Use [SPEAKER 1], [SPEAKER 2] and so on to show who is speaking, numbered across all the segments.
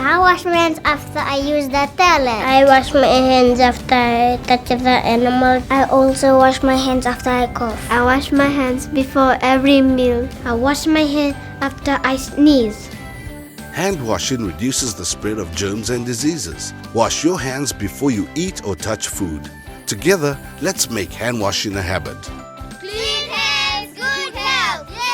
[SPEAKER 1] I wash my hands after I use the toilet. I wash my hands after I touch the animal. I also wash my hands after I cough. I wash my hands before every meal. I wash my hands after I sneeze.
[SPEAKER 2] Hand washing reduces the spread of germs and diseases. Wash your hands before you eat or touch food. Together, let's make hand washing a habit.
[SPEAKER 3] Clean hands, good health. Yay!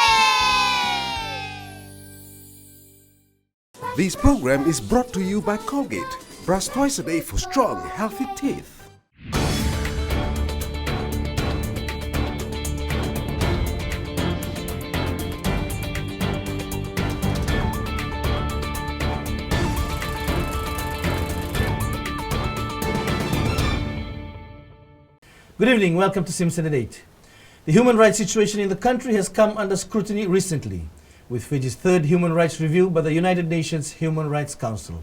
[SPEAKER 4] This program is brought to you by Colgate. Brush twice a day for strong, healthy teeth.
[SPEAKER 5] Good evening, welcome to Simpson at 8. The human rights situation in the country has come under scrutiny recently, with Fiji's third human rights review by the United Nations Human Rights Council.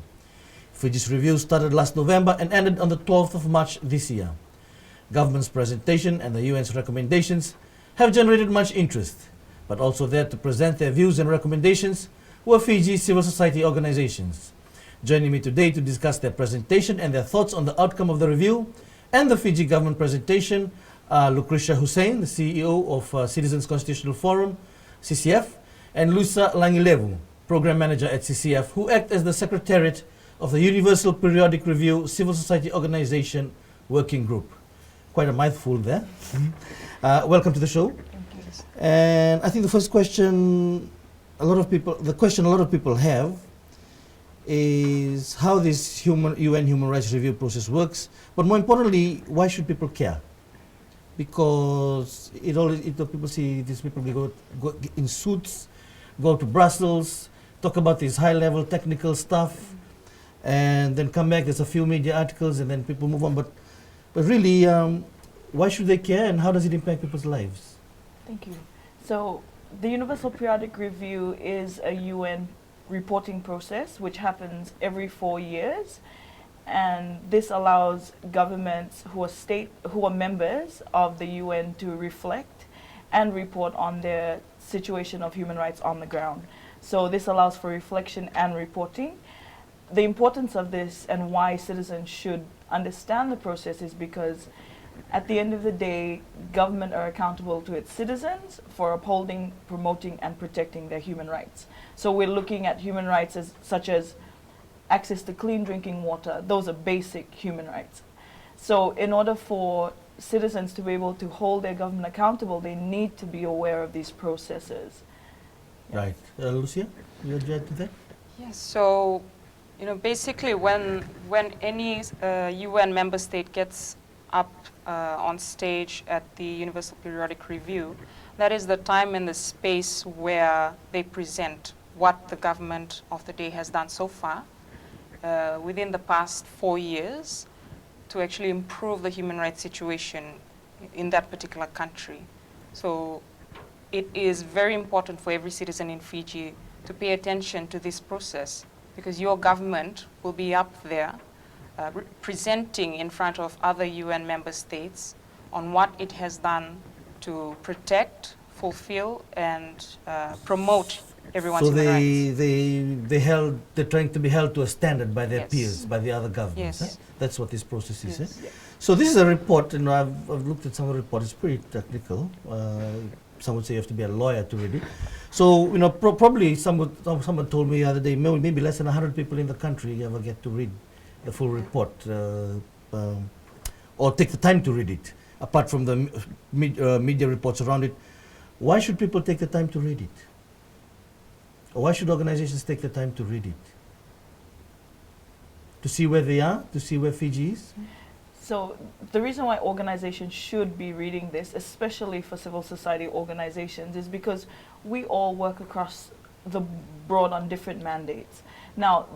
[SPEAKER 5] Fiji's review started last November and ended on the 12th of March this year. Government's presentation and the UN's recommendations have generated much interest, but also there to present their views and recommendations were Fiji civil society organizations. Joining me today to discuss their presentation and their thoughts on the outcome of the review and the Fiji government presentation, Louchrisha Hussain, the CEO of Citizens Constitutional Forum, CCF, and Luisa Lagilevu, Program Manager at CCF, who act as the Secretariat of the Universal Periodic Review Civil Society Organization Working Group. Quite a mouthful there. Welcome to the show.
[SPEAKER 6] Thank you.
[SPEAKER 5] And I think the first question a lot of people have is how this UN human rights review process works, but more importantly, why should people care? Because people see these people go in suits, go to Brussels, talk about this high-level technical stuff, and then come back. There's a few media articles, and then people move on. But really, why should they care, and how does it impact people's lives?
[SPEAKER 6] Thank you. So the Universal Periodic Review is a UN reporting process which happens every 4 years, and this allows governments who are members of the UN to reflect and report on their situation of human rights on the ground. So this allows for reflection and reporting. The importance of this and why citizens should understand the process is because at the end of the day, government are accountable to its citizens for upholding, promoting, and protecting their human rights. So we're looking at human rights such as access to clean drinking water. Those are basic human rights. So in order for citizens to be able to hold their government accountable, they need to be aware of these processes.
[SPEAKER 5] Right. Lucia, you would add to that?
[SPEAKER 7] Yes, so, basically when any UN member state gets up on stage at the Universal Periodic Review, that is the time and the space where they present what the government of the day has done so far within the past 4 years to actually improve the human rights situation in that particular country. So it is very important for every citizen in Fiji to pay attention to this process, because your government will be up there presenting in front of other UN member states on what it has done to protect, fulfill, and promote everyone's human rights.
[SPEAKER 5] So they're trying to be held to a standard by their
[SPEAKER 7] Yes.
[SPEAKER 5] peers, by the other governments.
[SPEAKER 7] Yes.
[SPEAKER 5] That's what this process is.
[SPEAKER 7] Yes.
[SPEAKER 5] So this is a report, and I've looked at some of the report. It's pretty technical. Some would say you have to be a lawyer to read it. So probably someone told me the other day maybe less than 100 people in the country ever get to read the full report, or take the time to read it, apart from the media reports around it. Why should people take the time to read it? Or why should organizations take the time to read it? To see where they are, to see where Fiji is?
[SPEAKER 6] So the reason why organizations should be reading this, especially for civil society organizations, is because we all work across the board on different mandates. Now,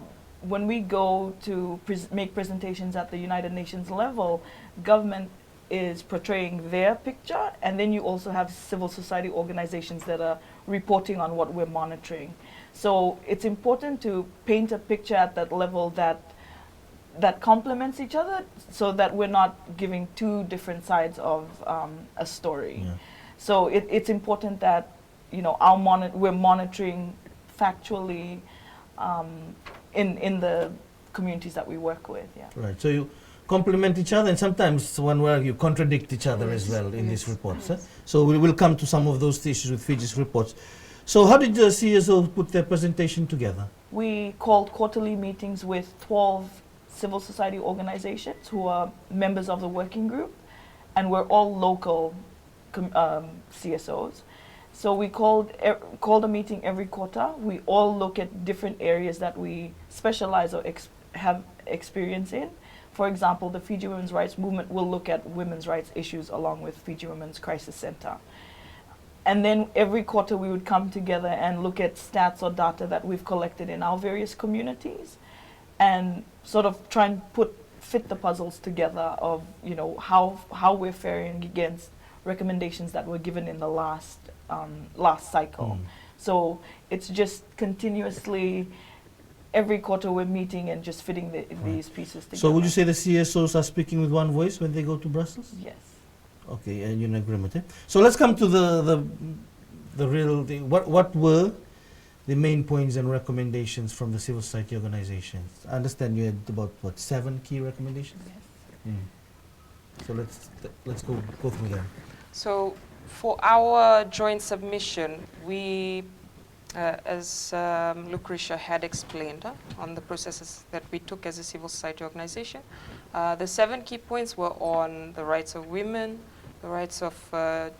[SPEAKER 6] when we go to make presentations at the United Nations level, government is portraying their picture, and then you also have civil society organizations that are reporting on what we're monitoring. So it's important to paint a picture at that level that complements each other, so that we're not giving two different sides of a story.
[SPEAKER 5] Yeah.
[SPEAKER 6] So it's important that we're monitoring factually in the communities that we work with. Yeah.
[SPEAKER 5] Right. So you complement each other, and sometimes one where you contradict each other as well in these reports. So we will come to some of those issues with Fiji's reports. So how did the CSO put their presentation together?
[SPEAKER 6] We called quarterly meetings with 12 civil society organizations who are members of the working group, and we're all local CSOs. So we called a meeting every quarter. We all look at different areas that we specialize or have experience in. For example, the Fiji Women's Rights Movement will look at women's rights issues along with Fiji Women's Crisis Center. And then every quarter we would come together and look at stats or data that we've collected in our various communities and sort of try and fit the puzzles together of, you know, how we're faring against recommendations that were given in the last cycle. So it's just continuously, every quarter we're meeting and just fitting these pieces together.
[SPEAKER 5] So would you say the CSOs are speaking with one voice when they go to Brussels?
[SPEAKER 6] Yes.
[SPEAKER 5] Okay, and you're in agreement. So let's come to the real thing. What were the main points and recommendations from the civil society organizations? I understand you had about 7 key recommendations.
[SPEAKER 6] Yes.
[SPEAKER 5] So let's go through them.
[SPEAKER 7] So for our joint submission, we, as Louchrisha had explained on the processes that we took as a civil society organization, the 7 key points were on the rights of women, the rights of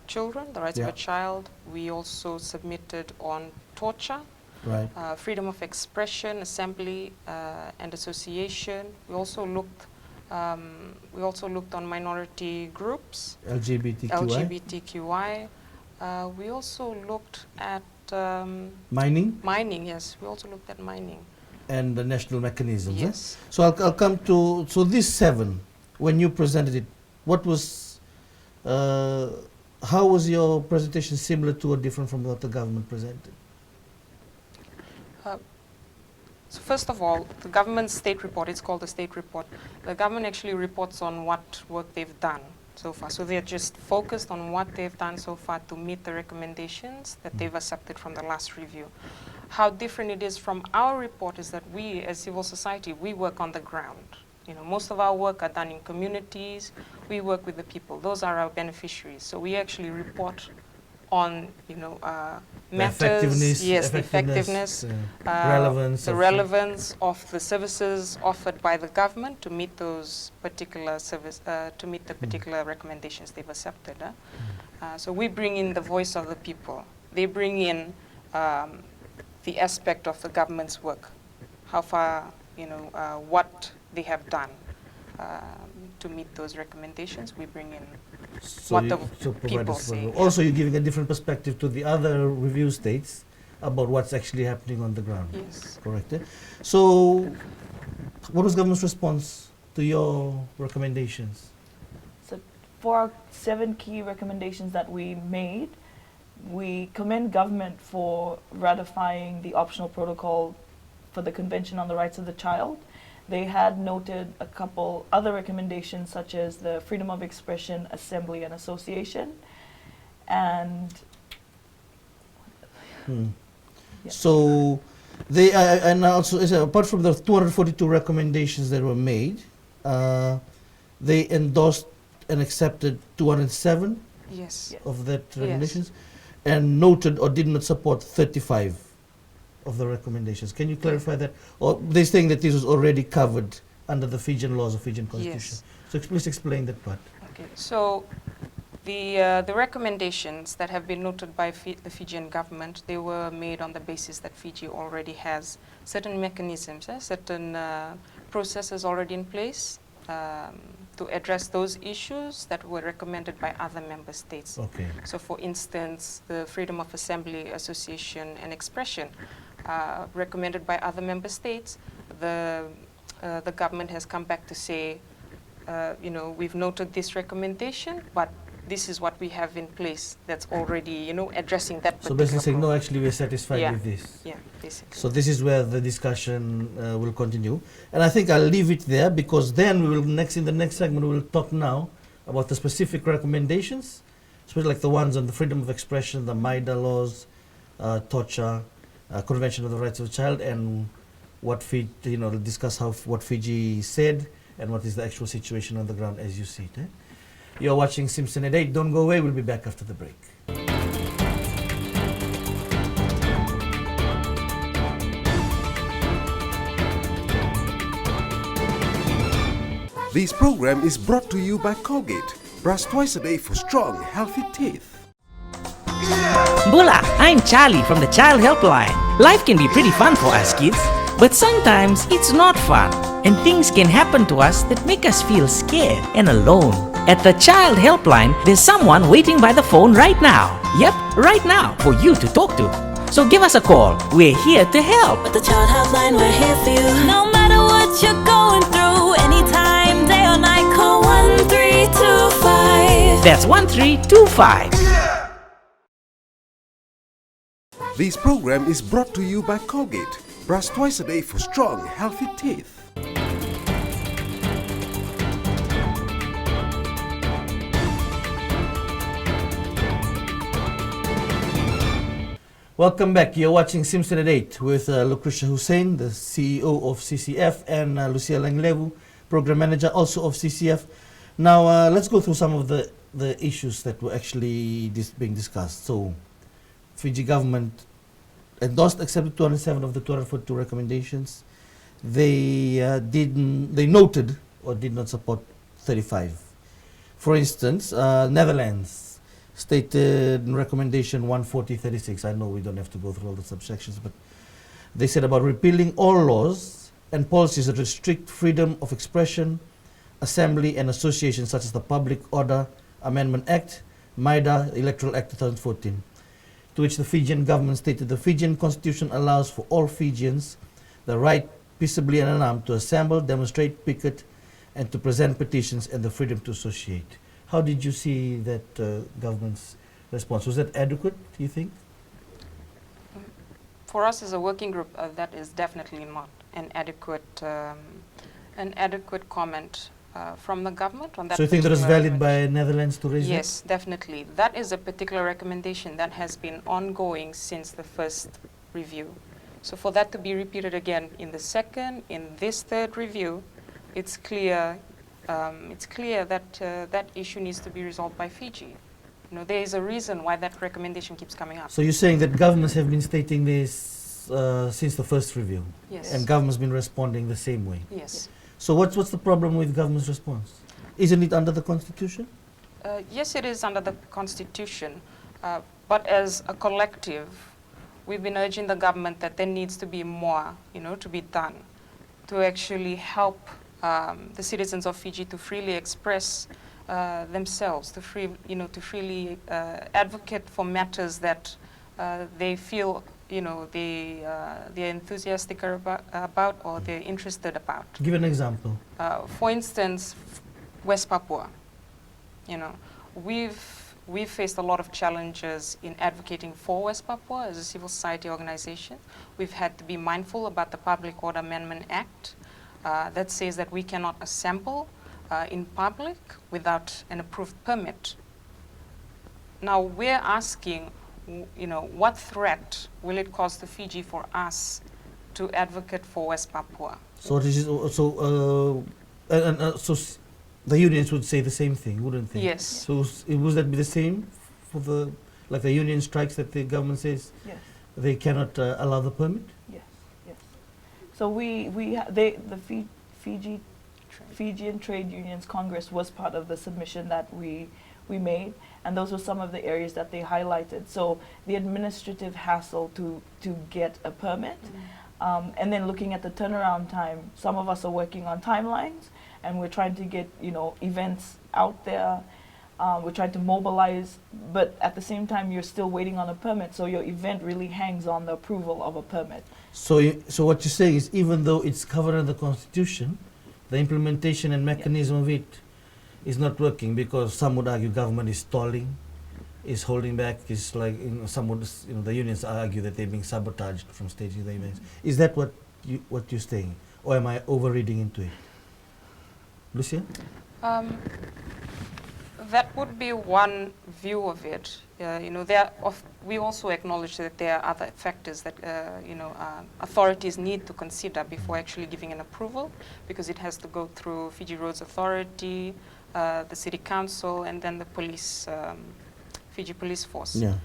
[SPEAKER 7] children, the rights of a child. We also submitted on torture,
[SPEAKER 5] right,
[SPEAKER 7] freedom of expression, assembly, and association. We also looked on minority groups, LGBTQI. We also looked at
[SPEAKER 5] mining.
[SPEAKER 7] Mining, yes. We also looked at mining.
[SPEAKER 5] And the national mechanisms.
[SPEAKER 7] Yes.
[SPEAKER 5] So I'll come to, so these 7, when you presented it, what was, how was your presentation similar to or different from what the government presented?
[SPEAKER 7] So first of all, the government state report, it's called the state report. The government actually reports on what work they've done so far. So they're just focused on what they've done so far to meet the recommendations that they've accepted from the last review. How different it is from our report is that we, as civil society, we work on the ground. You know, most of our work are done in communities. We work with the people. Those are our beneficiaries. So we actually report on, you know, matters, effectiveness,
[SPEAKER 5] relevance,
[SPEAKER 7] the relevance of the services offered by the government to meet those particular to meet the particular recommendations they've accepted. So we bring in the voice of the people. They bring in the aspect of the government's work, how far, you know, what they have done to meet those recommendations. We bring in what the people say.
[SPEAKER 5] Also, you're giving a different perspective to the other review states about what's actually happening on the ground.
[SPEAKER 7] Yes.
[SPEAKER 5] Correct. So, what was government's response to your recommendations?
[SPEAKER 6] So, for our 7 key recommendations that we made, we commend government for ratifying the optional protocol for the Convention on the Rights of the Child. They had noted a couple other recommendations, such as the freedom of expression, assembly, and association. And
[SPEAKER 5] so they and also apart from the 242 recommendations that were made, they endorsed and accepted 207 of that recommendations, and noted or did not support 35 of the recommendations. Can you clarify that? Or they're saying that this was already covered under the Fijian laws or Fijian constitution. So please explain that part.
[SPEAKER 7] Okay. So the recommendations that have been noted by the Fijian government, they were made on the basis that Fiji already has certain mechanisms, certain processes already in place to address those issues that were recommended by other member states.
[SPEAKER 5] Okay.
[SPEAKER 7] So for instance, the freedom of assembly, association, and expression recommended by other member states, the government has come back to say, you know, we've noted this recommendation, but this is what we have in place that's already, you know, addressing that particular
[SPEAKER 5] So basically saying, no, actually we're satisfied with this.
[SPEAKER 7] Yeah, basically.
[SPEAKER 5] So this is where the discussion will continue. And I think I'll leave it there, because then we will in the next segment, we will talk now about the specific recommendations, especially like the ones on the freedom of expression, the MIDA laws, torture, Convention of the Rights of the Child, and what Fiji, discuss what Fiji said and what is the actual situation on the ground as you see it. You're watching Simpson at 8. Don't go away. We'll be back after the break.
[SPEAKER 4] This program is brought to you by Colgate. Brush twice a day for strong, healthy teeth.
[SPEAKER 8] Bula, I'm Charlie from the Child Helpline. Life can be pretty fun for us kids, but sometimes it's not fun, and things can happen to us that make us feel scared and alone. At the Child Helpline, there's someone waiting by the phone right now. Yep, right now, for you to talk to. So give us a call. We're here to help.
[SPEAKER 9] At the Child Helpline, we're here for you. No matter what you're going through, anytime, day or night, call 1325.
[SPEAKER 8] That's 1325.
[SPEAKER 4] This program is brought to you by Colgate. Brush twice a day for strong, healthy teeth.
[SPEAKER 5] Welcome back. You're watching Simpson at 8 with Louchrisha Hussain, the CEO of CCF, and Luisa Lagilevu, Program Manager also of CCF. Now, let's go through some of the issues that were actually being discussed. So, Fiji government endorsed, accepted 207 of the 242 recommendations. They noted or did not support 35. For instance, Netherlands stated in recommendation 14036. I know we don't have to go through all the subsections, but they said about repealing all laws and policies that restrict freedom of expression, assembly and association, such as the Public Order Amendment Act, MIDA, Electoral Act 2014, to which the Fijian government stated the Fijian constitution allows for all Fijians the right peaceably and unarmed to assemble, demonstrate, picket, and to present petitions, and the freedom to associate. How did you see that government's response? Was that adequate, do you think?
[SPEAKER 7] For us as a working group, that is definitely not an adequate comment from the government on that.
[SPEAKER 5] So you think that is valid by Netherlands to raise that?
[SPEAKER 7] Yes, definitely. That is a particular recommendation that has been ongoing since the first review. So for that to be repeated again in the second, in this third review, it's clear that that issue needs to be resolved by Fiji. There is a reason why that recommendation keeps coming up.
[SPEAKER 5] So you're saying that governments have been stating this since the first review?
[SPEAKER 7] Yes.
[SPEAKER 5] And government's been responding the same way?
[SPEAKER 7] Yes.
[SPEAKER 5] So what's the problem with government's response? Isn't it under the Constitution?
[SPEAKER 7] Yes, it is under the Constitution. But as a collective, we've been urging the government that there needs to be more, to be done to actually help the citizens of Fiji to freely express themselves, to freely advocate for matters that they feel, they're enthusiastic about or they're interested about.
[SPEAKER 5] Give an example.
[SPEAKER 7] For instance, West Papua. We've faced a lot of challenges in advocating for West Papua as a civil society organization. We've had to be mindful about the Public Order Amendment Act. That says that we cannot assemble in public without an approved permit. Now we're asking, what threat will it cause to Fiji for us to advocate for West Papua?
[SPEAKER 5] So the unions would say the same thing, wouldn't they?
[SPEAKER 7] Yes.
[SPEAKER 5] So would that be the same for the union strikes that the government says
[SPEAKER 6] Yes.
[SPEAKER 5] they cannot allow the permit?
[SPEAKER 6] Yes. So Fijian Trade Unions Congress was part of the submission that we made, and those were some of the areas that they highlighted. So the administrative hassle to get a permit, and then looking at the turnaround time. Some of us are working on timelines, and we're trying to get events out there. We're trying to mobilize, but at the same time, you're still waiting on a permit. So your event really hangs on the approval of a permit.
[SPEAKER 5] So what you're saying is, even though it's covered in the Constitution, the implementation and mechanism of it is not working, because some would argue government is stalling, is holding back, is like some would, the unions argue that they're being sabotaged from staging the events. Is that what you're saying, or am I over-reading into it? Lucia?
[SPEAKER 7] That would be one view of it. we also acknowledge that there are other factors that authorities need to consider before actually giving an approval, because it has to go through Fiji Roads Authority, the City Council, and then the police, Fiji Police Force.
[SPEAKER 5] Yeah.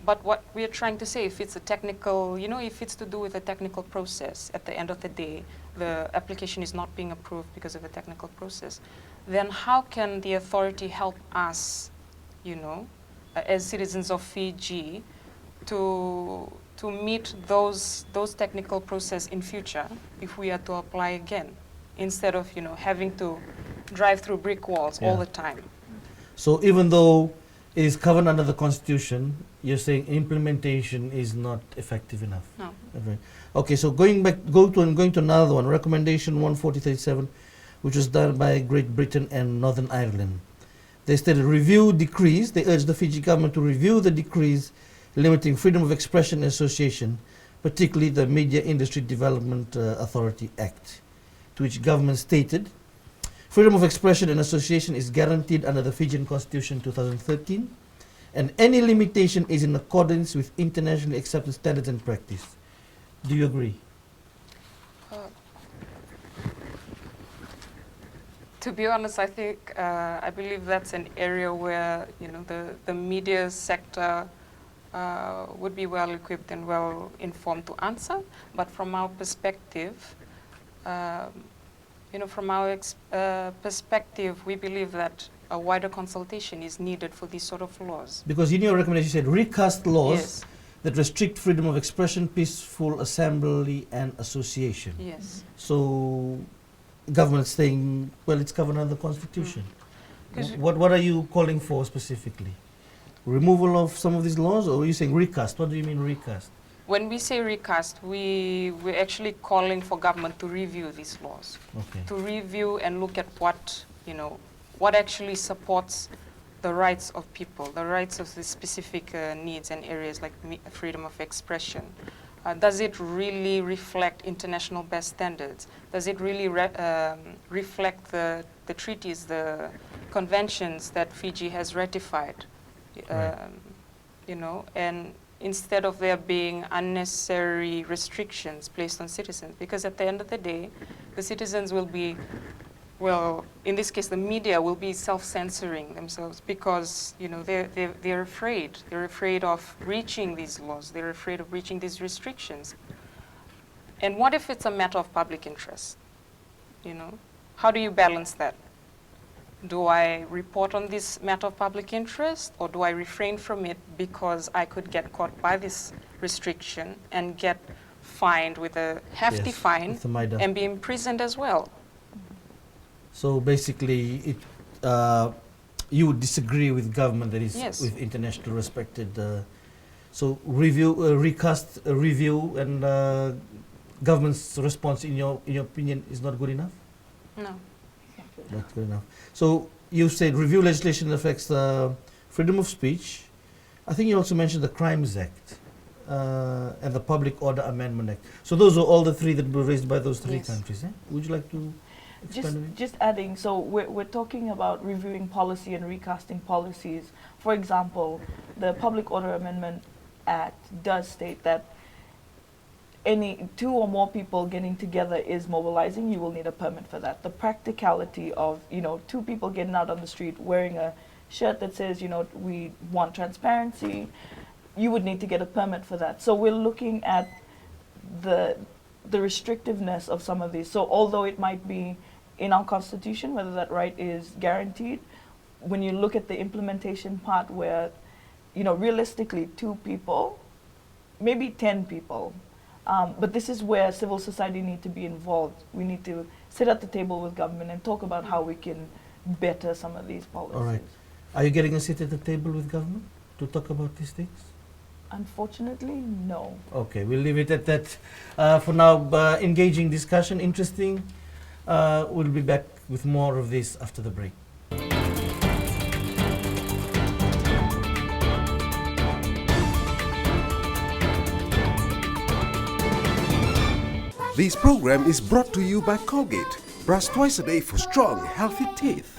[SPEAKER 7] But what we are trying to say, if it's a technical, if it's to do with a technical process, at the end of the day, the application is not being approved because of a technical process, then how can the authority help us, as citizens of Fiji, to meet those technical process in future if we are to apply again, instead of having to drive through brick walls all the time?
[SPEAKER 5] So even though it is covered under the Constitution, you're saying implementation is not effective enough.
[SPEAKER 7] No.
[SPEAKER 5] Okay, so going to another one, recommendation 14037, which was done by Great Britain and Northern Ireland. They stated review decrees. They urged the Fiji government to review the decrees limiting freedom of expression and association, particularly the Media Industry Development Authority Act, to which government stated, freedom of expression and association is guaranteed under the Fijian Constitution 2013, and any limitation is in accordance with internationally accepted standards and practice. Do you agree?
[SPEAKER 7] To be honest, I believe that's an area where the media sector would be well equipped and well informed to answer. But from our perspective, we believe that a wider consultation is needed for these sort of laws.
[SPEAKER 5] Because in your recommendation you said recast laws
[SPEAKER 7] Yes.
[SPEAKER 5] that restrict freedom of expression, peaceful assembly and association.
[SPEAKER 7] Yes.
[SPEAKER 5] So government saying, well, it's covered under the Constitution. What are you calling for specifically? Removal of some of these laws, or are you saying recast? What do you mean recast?
[SPEAKER 7] When we say recast, we're actually calling for government to review these laws.
[SPEAKER 5] Okay.
[SPEAKER 7] To review and look at what actually supports the rights of people, the rights of the specific needs and areas like freedom of expression. Does it really reflect international best standards? Does it really reflect the treaties, the conventions that Fiji has ratified? And instead of there being unnecessary restrictions placed on citizens, because at the end of the day, the citizens will be, well, in this case, the media will be self-censoring themselves because, they're afraid. They're afraid of breaching these laws. They're afraid of breaching these restrictions. And what if it's a matter of public interest? How do you balance that? Do I report on this matter of public interest, or do I refrain from it because I could get caught by this restriction and get fined with a hefty fine and be imprisoned as well?
[SPEAKER 5] So basically, you would disagree with government that is with international respected. So recast, review, and government's response, in your opinion, is not good enough?
[SPEAKER 7] No.
[SPEAKER 5] Not good enough. So you said review legislation affects freedom of speech. I think you also mentioned the Crimes Act and the Public Order Amendment Act. So those are all the three that were raised by those three countries. Would you like to expand on it?
[SPEAKER 6] Just adding, so we're talking about reviewing policy and recasting policies. For example, the Public Order Amendment Act does state that any 2 or more people getting together is mobilizing. You will need a permit for that. The practicality of 2 people getting out on the street wearing a shirt that says we want transparency, you would need to get a permit for that. So we're looking at the restrictiveness of some of these. So although it might be in our constitution, whether that right is guaranteed, when you look at the implementation part where realistically 2 people, maybe 10 people. But this is where civil society need to be involved. We need to sit at the table with government and talk about how we can better some of these policies.
[SPEAKER 5] All right. Are you getting a seat at the table with government to talk about these things?
[SPEAKER 6] Unfortunately, no.
[SPEAKER 5] Okay, we'll leave it at that. For now, engaging discussion, interesting. We'll be back with more of this after the break.
[SPEAKER 4] This program is brought to you by Colgate. Brush twice a day for strong, healthy teeth.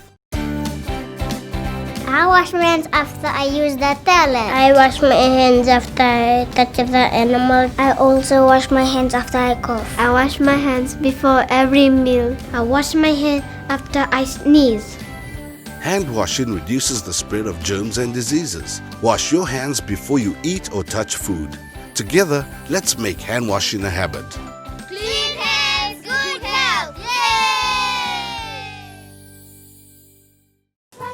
[SPEAKER 1] I wash my hands after I use the toilet. I wash my hands after I touch the animal. I also wash my hands after I cough. I wash my hands before every meal. I wash my hands after I sneeze.
[SPEAKER 2] Hand washing reduces the spread of germs and diseases. Wash your hands before you eat or touch food. Together, let's make hand washing a habit.
[SPEAKER 3] Clean hands, good health. Yay!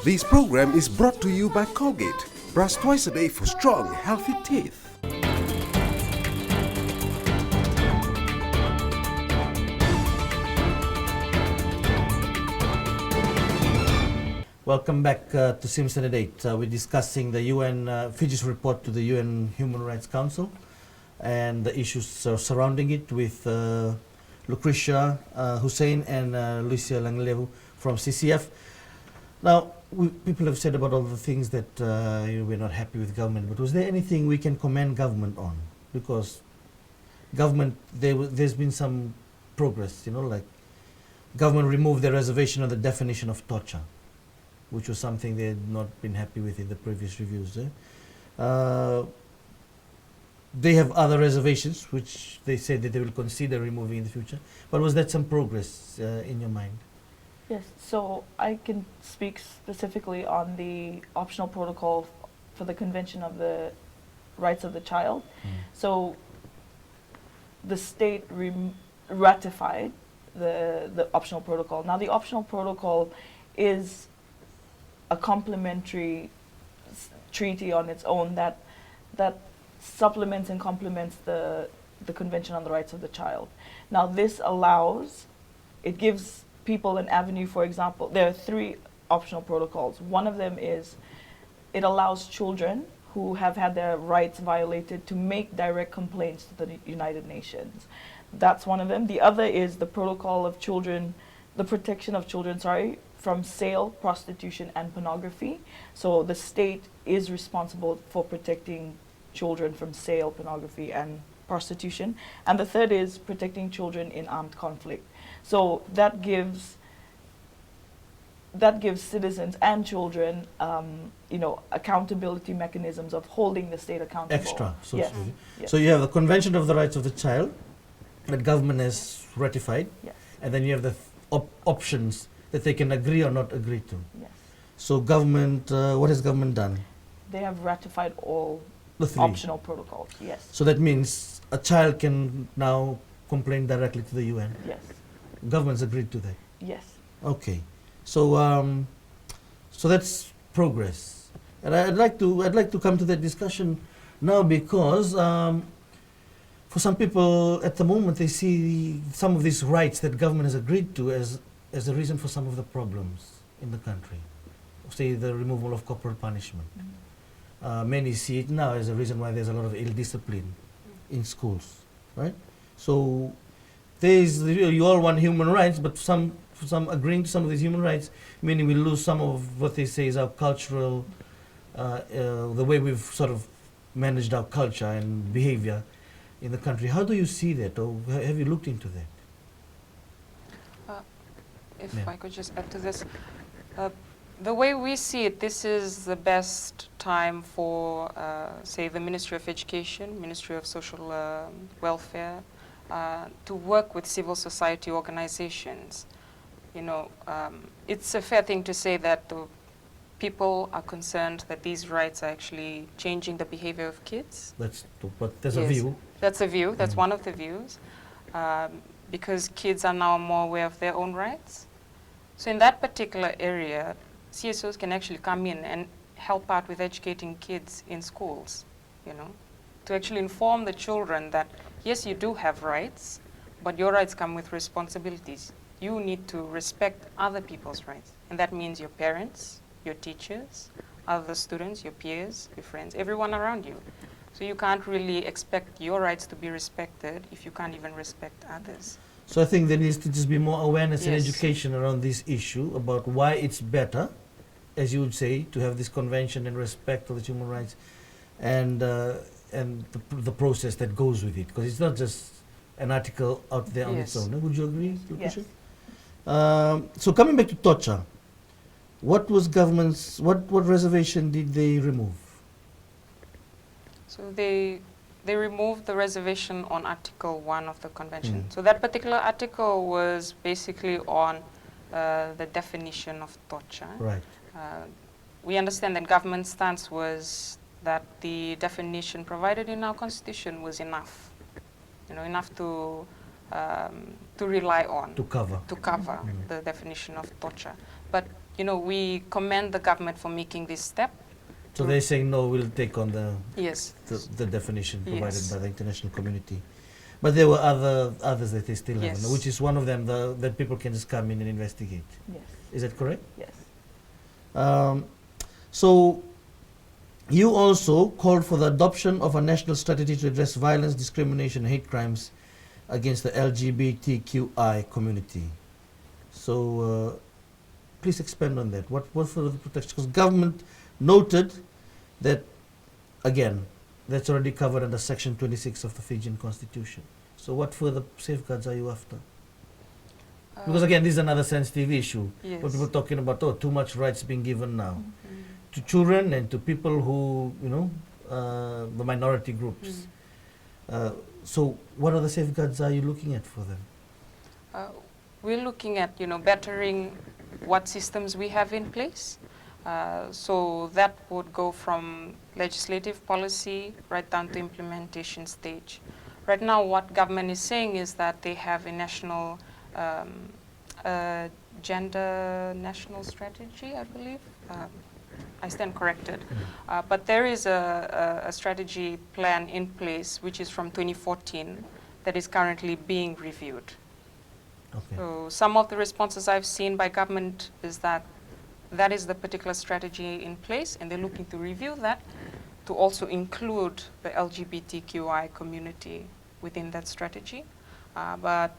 [SPEAKER 4] This program is brought to you by Colgate. Brush twice a day for strong, healthy teeth.
[SPEAKER 5] Welcome back to Simpson at 8. We're discussing the UN Fiji's report to the UN Human Rights Council and the issues surrounding it with Louchrisha, Hussain and Luisa Lagilevu from CCF. Now, people have said about all the things that we're not happy with government, but was there anything we can commend government on? Because government, there's been some progress, like government removed the reservation on the definition of torture, which was something they had not been happy with in the previous reviews. They have other reservations, which they said that they will consider removing in the future. But was that some progress in your mind?
[SPEAKER 6] Yes, so I can speak specifically on the optional protocol for the Convention of the Rights of the Child. So the state ratified the optional protocol. Now the optional protocol is a complementary treaty on its own that supplements and complements the Convention on the Rights of the Child. Now this it gives people an avenue. For example, there are 3 optional protocols. One of them is it allows children who have had their rights violated to make direct complaints to the United Nations. That's one of them. The other is the protocol of children, the protection of children, from sale, prostitution, and pornography. So the state is responsible for protecting children from sale, pornography, and prostitution. And the third is protecting children in armed conflict. So that gives citizens and children, accountability mechanisms of holding the state accountable.
[SPEAKER 5] Extra.
[SPEAKER 6] Yes. Yes.
[SPEAKER 5] So you have the Convention of the Rights of the Child that government has ratified,
[SPEAKER 6] Yes.
[SPEAKER 5] and then you have the options that they can agree or not agree to.
[SPEAKER 6] Yes.
[SPEAKER 5] So government, what has government done?
[SPEAKER 6] They have ratified all
[SPEAKER 5] The 3.
[SPEAKER 6] optional protocols. Yes.
[SPEAKER 5] So that means a child can now complain directly to the UN.
[SPEAKER 6] Yes.
[SPEAKER 5] Government's agreed to that.
[SPEAKER 6] Yes.
[SPEAKER 5] Okay. So so that's progress. And I'd like to come to that discussion now because for some people at the moment they see some of these rights that government has agreed to as a reason for some of the problems in the country. Say the removal of corporal punishment. Many see it now as a reason why there's a lot of ill discipline in schools, right? So you all want human rights, but some agreeing to some of these human rights, meaning we lose some of what they say is our cultural, the way we've sort of managed our culture and behavior in the country. How do you see that, or have you looked into that?
[SPEAKER 7] If
[SPEAKER 5] Yeah.
[SPEAKER 7] I could just add to this. The way we see it, this is the best time for, say, the Ministry of Education, Ministry of Social Welfare, to work with civil society organizations. It's a fair thing to say that people are concerned that these rights are actually changing the behavior of kids.
[SPEAKER 5] But there's a
[SPEAKER 7] Yes.
[SPEAKER 5] view.
[SPEAKER 7] That's a view. That's one of the views. Because kids are now more aware of their own rights. So in that particular area, CSOs can actually come in and help out with educating kids in schools, to actually inform the children that, yes, you do have rights, but your rights come with responsibilities. You need to respect other people's rights. And that means your parents, your teachers, other students, your peers, your friends, everyone around you. So you can't really expect your rights to be respected if you can't even respect others.
[SPEAKER 5] So I think there needs to just be more awareness and
[SPEAKER 7] Yes.
[SPEAKER 5] education around this issue about why it's better, as you would say, to have this convention and respect for the human rights, and the process that goes with it, because it's not just an article out there on its
[SPEAKER 7] Yes.
[SPEAKER 5] own. Would you agree,
[SPEAKER 6] Yes.
[SPEAKER 5] Louchrisha? So coming back to torture, What was government's, what reservation did they remove?
[SPEAKER 7] So they removed the reservation on Article 1 of the Convention. So that particular article was basically on the definition of torture.
[SPEAKER 5] Right.
[SPEAKER 7] We understand that government's stance was that the definition provided in our Constitution was enough, enough to rely on.
[SPEAKER 5] To cover.
[SPEAKER 7] The definition of torture. But, we commend the government for making this step.
[SPEAKER 5] So they're saying, no, we'll take on the definition provided by the international community. But there were others that they still haven't, which is one of them that people can just come in and investigate.
[SPEAKER 6] Yes.
[SPEAKER 5] Is that correct?
[SPEAKER 6] Yes.
[SPEAKER 5] So you also called for the adoption of a national strategy to address violence, discrimination, and hate crimes against the LGBTQI community. So please expand on that. What further protection? Because government noted that, again, that's already covered under Section 26 of the Fijian Constitution. So what further safeguards are you after? Because again, this is another sensitive issue.
[SPEAKER 7] Yes.
[SPEAKER 5] What people are talking about, too much rights being given now to children and to people who, the minority groups. So what other safeguards are you looking at for them?
[SPEAKER 7] We're looking at, bettering what systems we have in place. So that would go from legislative policy right down to implementation stage. Right now, what government is saying is that they have a national gender national strategy, I believe. I stand corrected. But there is a strategy plan in place, which is from 2014, that is currently being reviewed.
[SPEAKER 5] Okay.
[SPEAKER 7] So some of the responses I've seen by government is that that is the particular strategy in place, and they're looking to review that to also include the LGBTQI community within that strategy. But,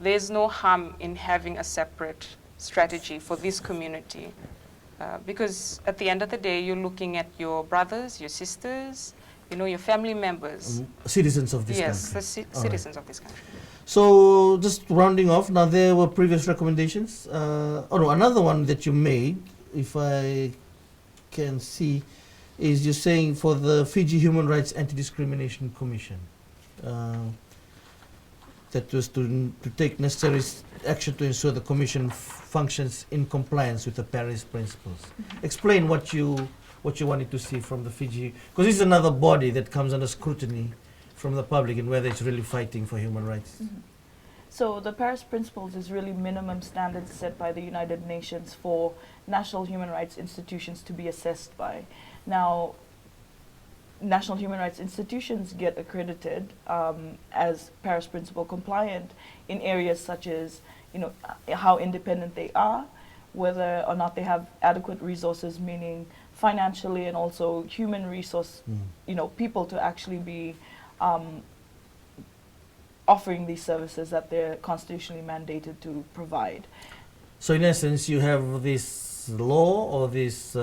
[SPEAKER 7] there's no harm in having a separate strategy for this community. Because at the end of the day, you're looking at your brothers, your sisters, your family members.
[SPEAKER 5] Citizens of this country.
[SPEAKER 7] Yes, the citizens of this country.
[SPEAKER 5] So just rounding off, now there were previous recommendations. Another one that you made, if I can see, is you're saying for the Fiji Human Rights Anti-Discrimination Commission. That was to take necessary action to ensure the Commission functions in compliance with the Paris Principles. Explain what you wanted to see from the Fiji, because this is another body that comes under scrutiny from the public and whether it's really fighting for human rights.
[SPEAKER 6] So the Paris Principles is really minimum standards set by the United Nations for national human rights institutions to be assessed by. Now, national human rights institutions get accredited as Paris Principle compliant in areas such as, how independent they are, whether or not they have adequate resources, meaning financially and also human resource, people to actually be offering these services that they're constitutionally mandated to provide.
[SPEAKER 5] So in essence, you have this law or this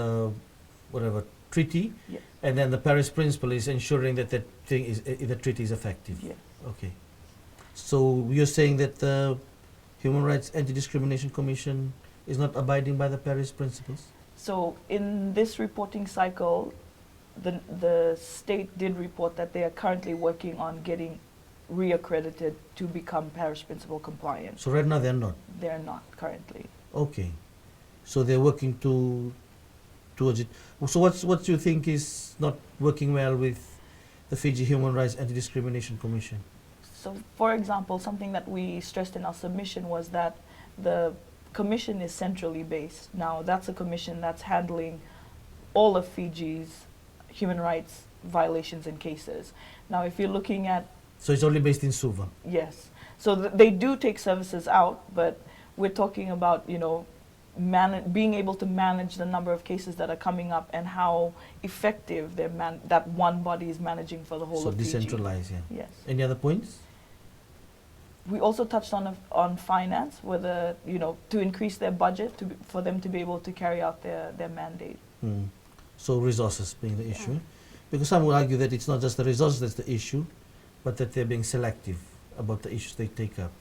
[SPEAKER 5] treaty,
[SPEAKER 6] yes.
[SPEAKER 5] And then the Paris Principle is ensuring that the treaty is effective.
[SPEAKER 6] Yes.
[SPEAKER 5] Okay. So you're saying that the Human Rights Anti-Discrimination Commission is not abiding by the Paris Principles?
[SPEAKER 6] So in this reporting cycle, the state did report that they are currently working on getting reaccredited to become Paris Principle compliant.
[SPEAKER 5] So right now they're not?
[SPEAKER 6] They're not currently.
[SPEAKER 5] Okay. So they're working towards it. So what you think is not working well with the Fiji Human Rights Anti-Discrimination Commission?
[SPEAKER 6] So for example, something that we stressed in our submission was that the commission is centrally based. Now that's a commission that's handling all of Fiji's human rights violations and cases. Now if you're looking at...
[SPEAKER 5] So it's only based in Suva?
[SPEAKER 6] Yes. So they do take services out, but we're talking about, being able to manage the number of cases that are coming up and how effective that one body is managing for the whole of Fiji.
[SPEAKER 5] So decentralized, yeah.
[SPEAKER 6] Yes.
[SPEAKER 5] Any other points?
[SPEAKER 6] We also touched on finance, whether, to increase their budget for them to be able to carry out their mandate.
[SPEAKER 5] So resources being the issue. Because some would argue that it's not just the resources that's the issue, but that they're being selective about the issues they take up.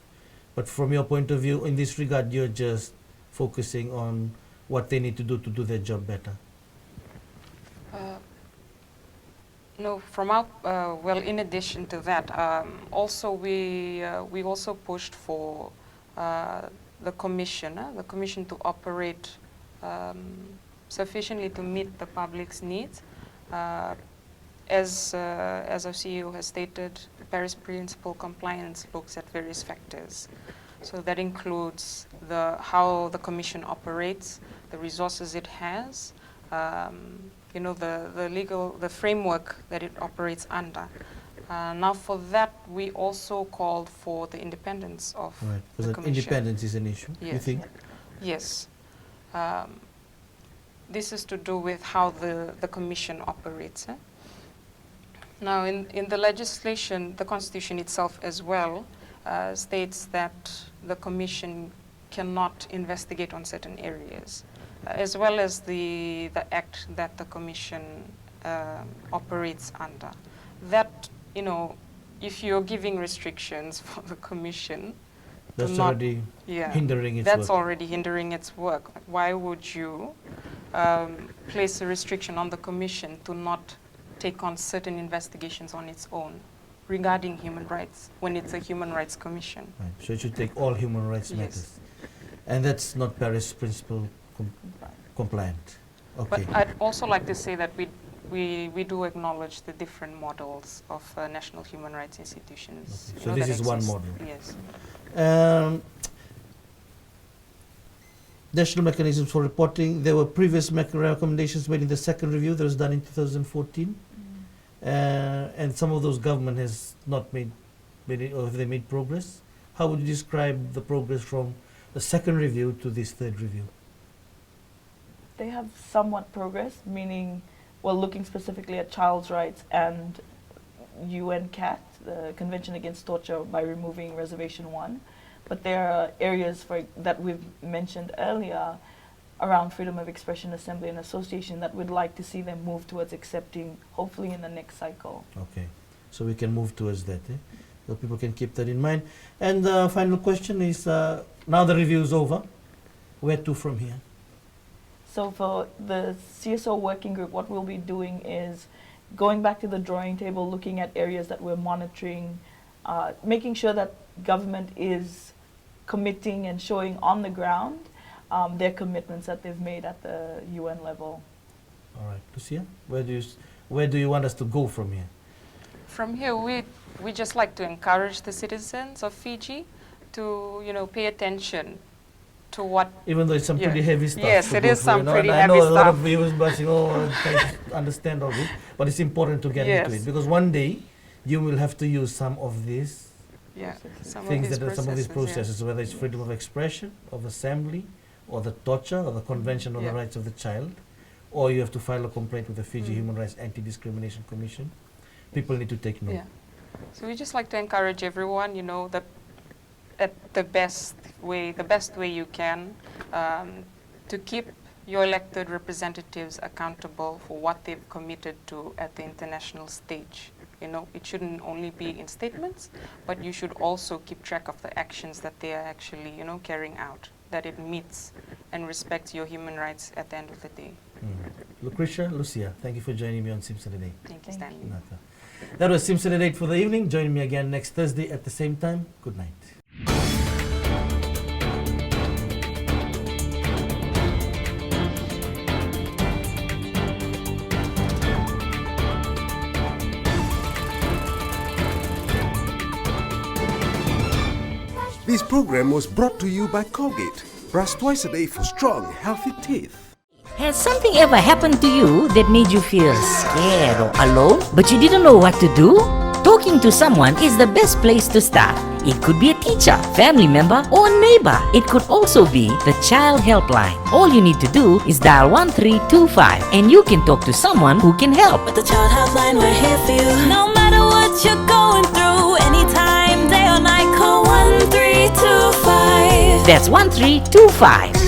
[SPEAKER 5] But from your point of view, in this regard, you're just focusing on what they need to do their job better?
[SPEAKER 7] No, from our, well, in addition to that, also we also pushed for the commission to operate sufficiently to meet the public's needs. As our CEO has stated, the Paris Principle compliance looks at various factors. So that includes how the commission operates, the resources it has, the framework that it operates under. Now for that, we also called for the independence of the commission.
[SPEAKER 5] Independence is an issue,
[SPEAKER 7] yes.
[SPEAKER 5] You think?
[SPEAKER 7] Yes. This is to do with how the commission operates. Now in the legislation, the constitution itself as well states that the commission cannot investigate on certain areas, as well as the act that the commission operates under. That, if you're giving restrictions for the commission,
[SPEAKER 5] that's already hindering its work.
[SPEAKER 7] That's already hindering its work. Why would you place a restriction on the commission to not take on certain investigations on its own regarding human rights when it's a human rights commission?
[SPEAKER 5] Right. So it should take all human rights matters. And that's not Paris Principle compliant. Okay.
[SPEAKER 7] But I'd also like to say that we do acknowledge the different models of national human rights institutions.
[SPEAKER 5] Okay. So this is one model.
[SPEAKER 7] Yes.
[SPEAKER 5] National mechanisms for reporting. There were previous recommendations made in the second review that was done in 2014. And some of those government has not made it, or have they made progress? How would you describe the progress from the second review to this third review?
[SPEAKER 6] They have somewhat progress, meaning, well, looking specifically at child's rights and UN CAT, the Convention Against Torture, by removing Reservation 1. But there are areas that we've mentioned earlier around freedom of expression, assembly, and association that we'd like to see them move towards accepting, hopefully in the next cycle.
[SPEAKER 5] Okay, so we can move towards that. So people can keep that in mind. And the final question is, now the review is over, where to from here?
[SPEAKER 6] So for the CSO working group, what we'll be doing is going back to the drawing table, looking at areas that we're monitoring, making sure that government is committing and showing on the ground their commitments that they've made at the UN level.
[SPEAKER 5] All right, Lucia, where do you want us to go from here?
[SPEAKER 7] From here, we just like to encourage the citizens of Fiji to pay attention to what.
[SPEAKER 5] Even though it's some pretty heavy stuff.
[SPEAKER 7] Yes, it is some pretty heavy
[SPEAKER 5] stuff. I know a lot of
[SPEAKER 7] stuff.
[SPEAKER 5] viewers, but trying to understand all this. But it's important to get into it because one day you will have to use some of these. Some of these processes, whether it's freedom of expression, of assembly, or the torture, or the Convention on the Rights of the Child, or you have to file a complaint with the Fiji Human Rights Anti-Discrimination Commission. People need to take note.
[SPEAKER 7] Yeah. So we just like to encourage everyone, that at the best way you can, to keep your elected representatives accountable for what they've committed to at the international stage. It shouldn't only be in statements, but you should also keep track of the actions that they are actually, carrying out, that it meets and respects your human rights at the end of the day.
[SPEAKER 5] Louchrisha, Lucia, thank you for joining me on Simpson Today.
[SPEAKER 7] Thank you, Stanley.
[SPEAKER 5] That was Simpson Today for the evening. Join me again next Thursday at the same time. Good night.
[SPEAKER 4] This program was brought to you by Colgate. Brush twice a day for strong, healthy teeth.
[SPEAKER 8] Has something ever happened to you that made you feel scared or alone, but you didn't know what to do? Talking to someone is the best place to start. It could be a teacher, family member, or a neighbor. It could also be the Child Helpline. All you need to do is dial 1325 and you can talk to someone who can help.
[SPEAKER 9] With the Child Helpline, we're here for you. No matter what you're going through, anytime, day or night, call 1325.
[SPEAKER 8] That's 1325.